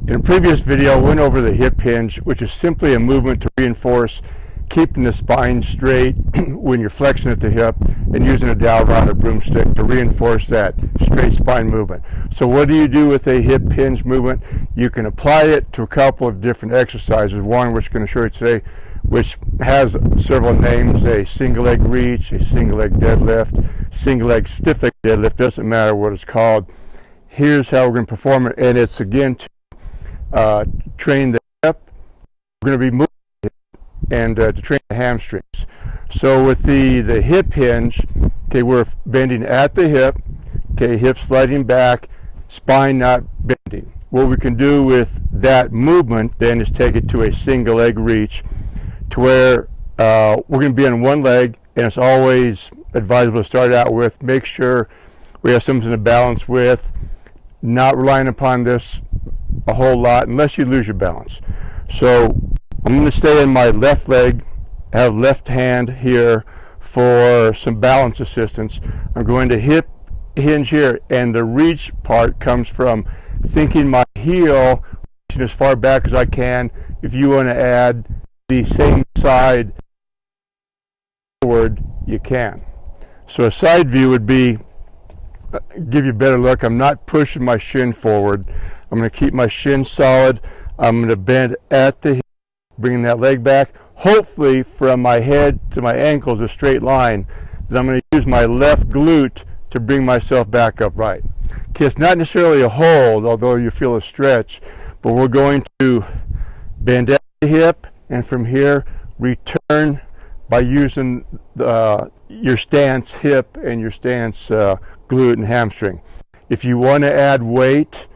In a previous video, I went over the hip hinge, which is simply a movement to reinforce keeping the spine straight when you're flexing at the hip and using a dowel rod or broomstick to reinforce that straight spine movement. So what do you do with a hip hinge movement? You can apply it to a couple of different exercises. One, which I'm going to show you today, which has several names: a single leg reach, a single leg deadlift, single leg stiff leg deadlift, doesn't matter what it's called. Here's how we're going to perform it, and it's again to train the hip. We're going to be moving and to train the hamstrings. So with the hip hinge, okay, we're bending at the hip, okay, hip sliding back, spine not bending. What we can do with that movement then is take it to a single leg reach, to where we're going to be on one leg, and it's always advisable to start out with. Make sure we have something to balance with, not relying upon this a whole lot unless you lose your balance. So I'm going to stay in my left leg, have left hand here for some balance assistance. I'm going to hip hinge here, and the reach part comes from thinking my heel reaching as far back as I can. If you want to add the same side forward, you can. So a side view would be, give you a better look. I'm not pushing my shin forward. I'm going to keep my shin solid. I'm going to bend at the hip, bringing that leg back. Hopefully from my head to my ankles a straight line. Then I'm going to use my left glute to bring myself back upright. Okay, it's not necessarily a hold, although you feel a stretch, but we're going to bend at the hip, and from here return by using your stance hip and your stance glute and hamstring. If you want to add weight,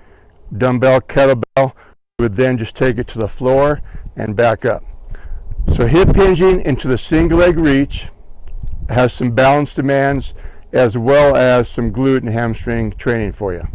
dumbbell, kettlebell, you would then just take it to the floor and back up. So hip hinging into the single leg reach has some balance demands as well as some glute and hamstring training for you.